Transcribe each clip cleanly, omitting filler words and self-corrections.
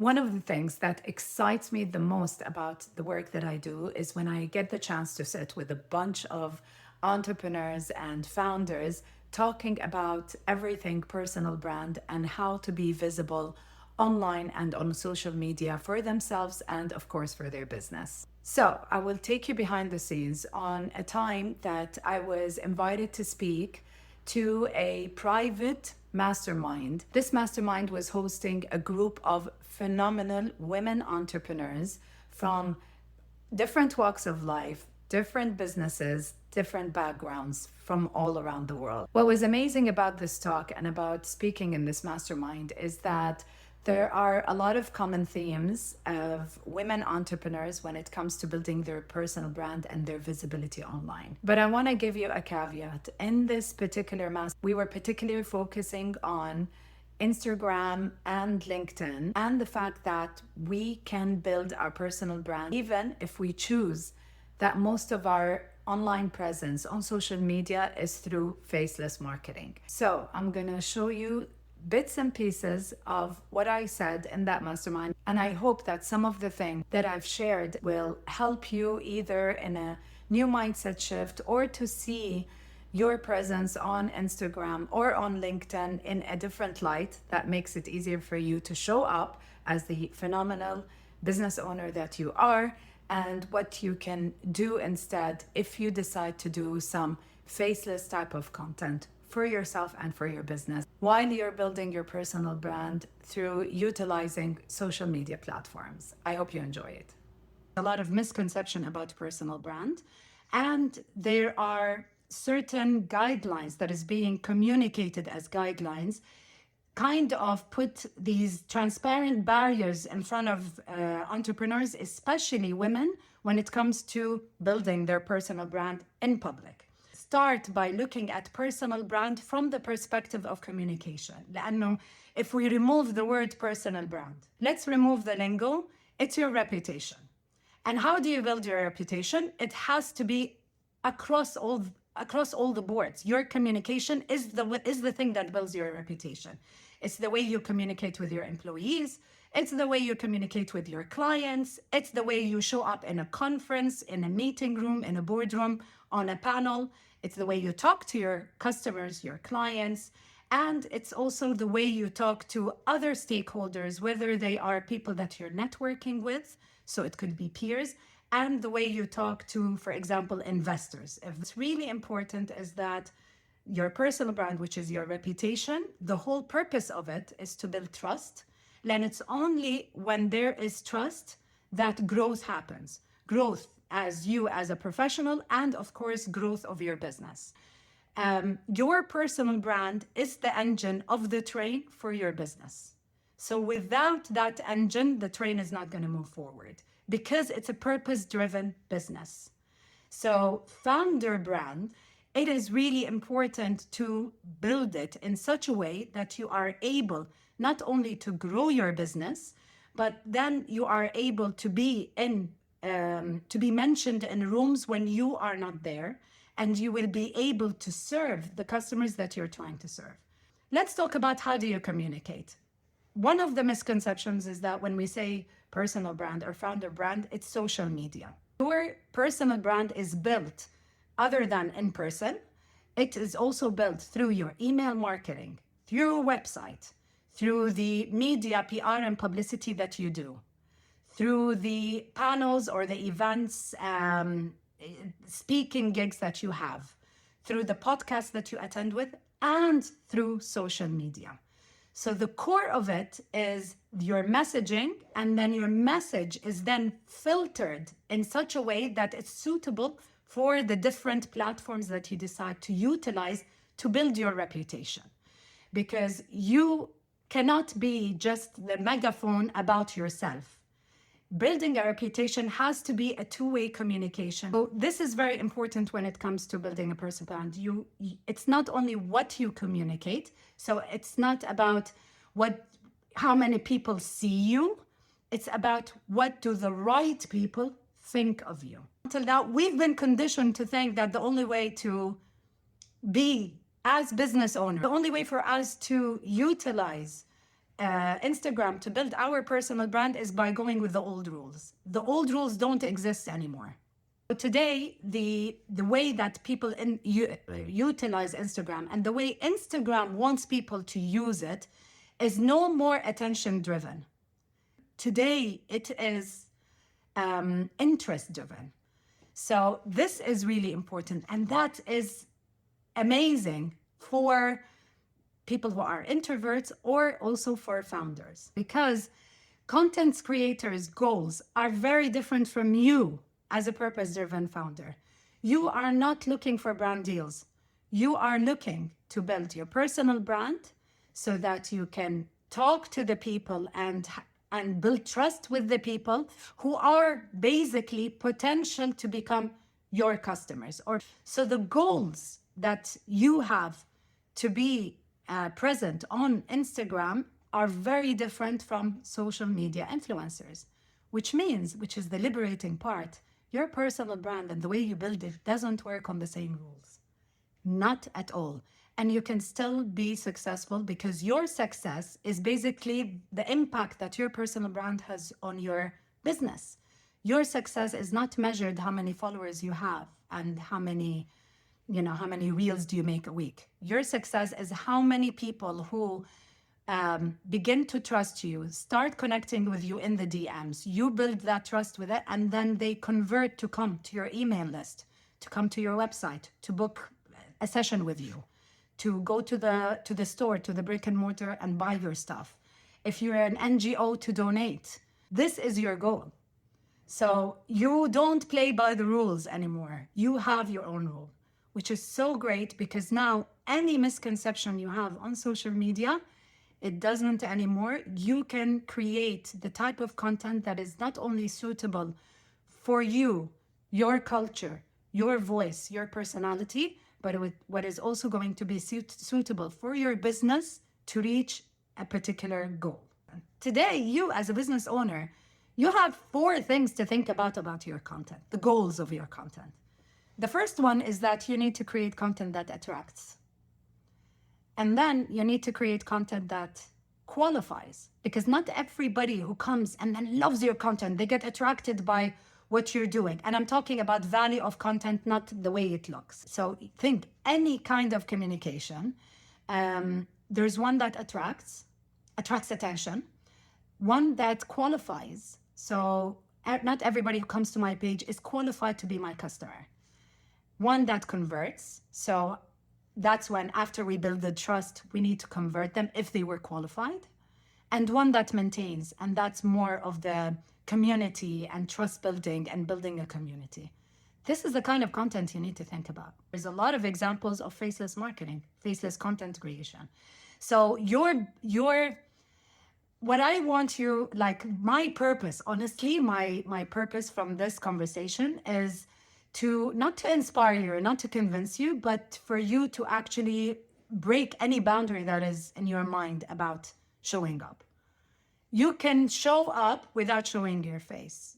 One of the things that excites me the most about the work that I do is when I get the chance to sit with a bunch of entrepreneurs and founders talking about everything personal brand and how to be visible online and on social media for themselves and, of course, for their business. So, I will take you behind the scenes on a time that I was invited to speak to a private mastermind. This mastermind was hosting a group of phenomenal women entrepreneurs from different walks of life, different businesses, different backgrounds from all around the world. What was amazing about this talk and about speaking in this mastermind is that there are a lot of common themes of women entrepreneurs when it comes to building their personal brand and their visibility online. But I want to give you a caveat. In this particular we were particularly focusing on Instagram and LinkedIn and the fact that we can build our personal brand even if we choose that most of our online presence on social media is through faceless marketing. So I'm going to show you bits and pieces of what I said in that mastermind. And I hope that some of the things that I've shared will help you either in a new mindset shift or to see your presence on Instagram or on LinkedIn in a different light that makes it easier for you to show up as the phenomenal business owner that you are, and what you can do instead if you decide to do some faceless type of content for yourself and for your business while you're building your personal brand through utilizing social media platforms. I hope you enjoy it. A lot of misconception about personal brand, and there are certain guidelines that is being communicated as guidelines kind of put these transparent barriers in front of entrepreneurs, especially women, when it comes to building their personal brand in public. Start by looking at personal brand from the perspective of communication. لأنه if we remove the word personal brand, let's remove the lingo, it's your reputation. And how do you build your reputation? It has to be across all the boards. Your communication is the thing that builds your reputation. It's the way you communicate with your employees. It's the way you communicate with your clients. It's the way you show up in a conference, in a meeting room, in a boardroom, on a panel. It's the way you talk to your customers, your clients. And it's also the way you talk to other stakeholders, whether they are people that you're networking with, so it could be peers, and the way you talk to, for example, investors. If it's really important is that your personal brand, which is your reputation, the whole purpose of it is to build trust. And it's only when there is trust that growth happens. Growth as you as a professional, and of course, growth of your business. Your personal brand is the engine of the train for your business. So without that engine, the train is not going to move forward because it's a purpose-driven business. So founder brand, it is really important to build it in such a way that you are able not only to grow your business, but then you are able to be mentioned in rooms when you are not there, and you will be able to serve the customers that you're trying to serve. Let's talk about how do you communicate. One of the misconceptions is that when we say personal brand or founder brand, it's social media. Your personal brand is built other than in person. It is also built through your email marketing, through your website, through the media, PR, and publicity that you do, through the panels or the events, speaking gigs that you have, through the podcasts that you attend with, and through social media. So the core of it is your messaging, and then your message is then filtered in such a way that it's suitable for the different platforms that you decide to utilize to build your reputation. Because you cannot be just the megaphone about yourself. Building a reputation has to be a two-way communication. So this is very important when it comes to building a personal brand. It's not only what you communicate. So it's not about how many people see you. It's about what do the right people think of you. Until now, we've been conditioned to think that the only way to be as business owners, the only way for us to utilize Instagram to build our personal brand is by going with the old rules. The old rules don't exist anymore. But today, the way that people utilize Instagram and the way Instagram wants people to use it is no more attention driven. Today, it is interest driven. So this is really important. And that is amazing for people who are introverts or also for founders, because content creators' goals are very different from you as a purpose-driven founder. You are not looking for brand deals. You are looking to build your personal brand so that you can talk to the people and build trust with the people who are basically potential to become your customers. Or so the goals that you have to be present on Instagram are very different from social media influencers, which is the liberating part. Your personal brand and the way you build it doesn't work on the same rules. Not at all. And you can still be successful because your success is basically the impact that your personal brand has on your business. Your success is not measured how many followers you have and how many reels do you make a week. Your success is how many people who begin to trust you, start connecting with you in the DMs. You build that trust with it, and then they convert to come to your email list, to come to your website, to book a session with you, to go to the store, to the brick and mortar and buy your stuff. If you're an NGO, to donate. This is your goal. So you don't play by the rules anymore. You have your own rule, which is so great because now any misconception you have on social media, it doesn't anymore. You can create the type of content that is not only suitable for you, your culture, your voice, your personality, but what is also going to be suitable for your business to reach a particular goal. Today, you as a business owner, you have 4 things to think about your content, the goals of your content. The first one is that you need to create content that attracts. And then you need to create content that qualifies, because not everybody who comes and then loves your content, they get attracted by what you're doing. And I'm talking about value of content, not the way it looks. So think any kind of communication. There's one that attracts attention, one that qualifies. So not everybody who comes to my page is qualified to be my customer. One that converts. So that's when, after we build the trust, we need to convert them if they were qualified. And one that maintains, and that's more of the community and trust building and building a community. This is the kind of content you need to think about. There's a lot of examples of faceless marketing, faceless content creation. So what I want you, like my purpose, honestly, my purpose from this conversation is not to inspire you, not to convince you, but for you to actually break any boundary that is in your mind about showing up. You can show up without showing your face,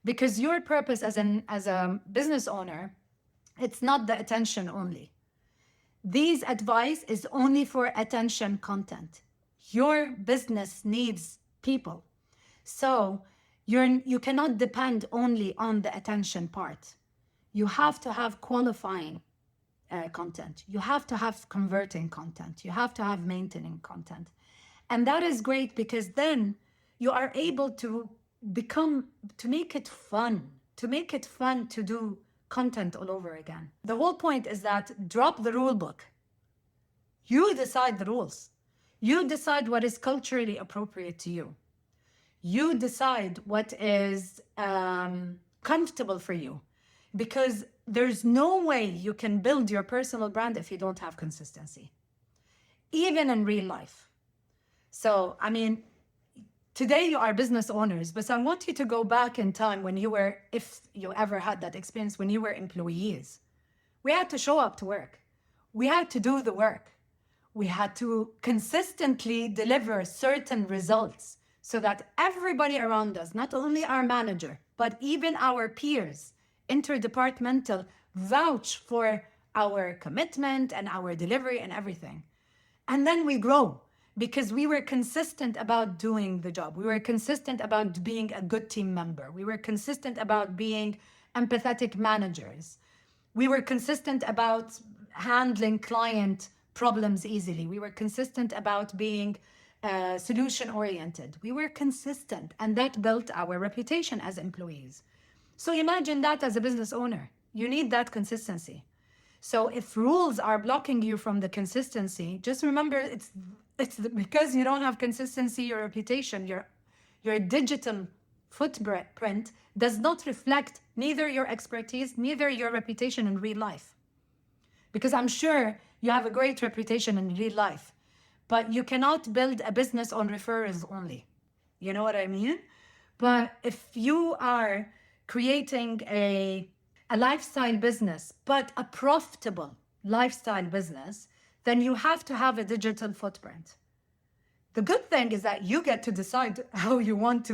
because your purpose as a business owner, it's not the attention only. These advice is only for attention content. Your business needs people. So you cannot depend only on the attention part. You have to have qualifying content. You have to have converting content. You have to have maintaining content. And that is great, because then you are able to make it fun to do content all over again. The whole point is that drop the rule book. You decide the rules. You decide what is culturally appropriate to you. You decide what is comfortable for you, because there's no way you can build your personal brand if you don't have consistency, even in real life. So, today you are business owners, but I want you to go back in time when you were, if you ever had that experience, when you were employees. We had to show up to work. We had to do the work. We had to consistently deliver certain results so that everybody around us, not only our manager, but even our peers, interdepartmental, vouch for our commitment and our delivery and everything. And then we grow. because we were consistent about doing the job. We were consistent about being a good team member. We were consistent about being empathetic managers. We were consistent about handling client problems easily. We were consistent about being solution oriented. We were consistent, and that built our reputation as employees. So imagine that as a business owner. You need that consistency. So if rules are blocking you from the consistency, just remember it's because you don't have consistency, your reputation, your digital footprint does not reflect neither your expertise, neither your reputation in real life. Because I'm sure you have a great reputation in real life, but you cannot build a business on referrals only. You know what I mean? But if you are creating a lifestyle business, but a profitable lifestyle business, then you have to have a digital footprint. The good thing is that you get to decide how do you want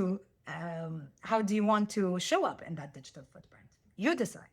to show up in that digital footprint. You decide.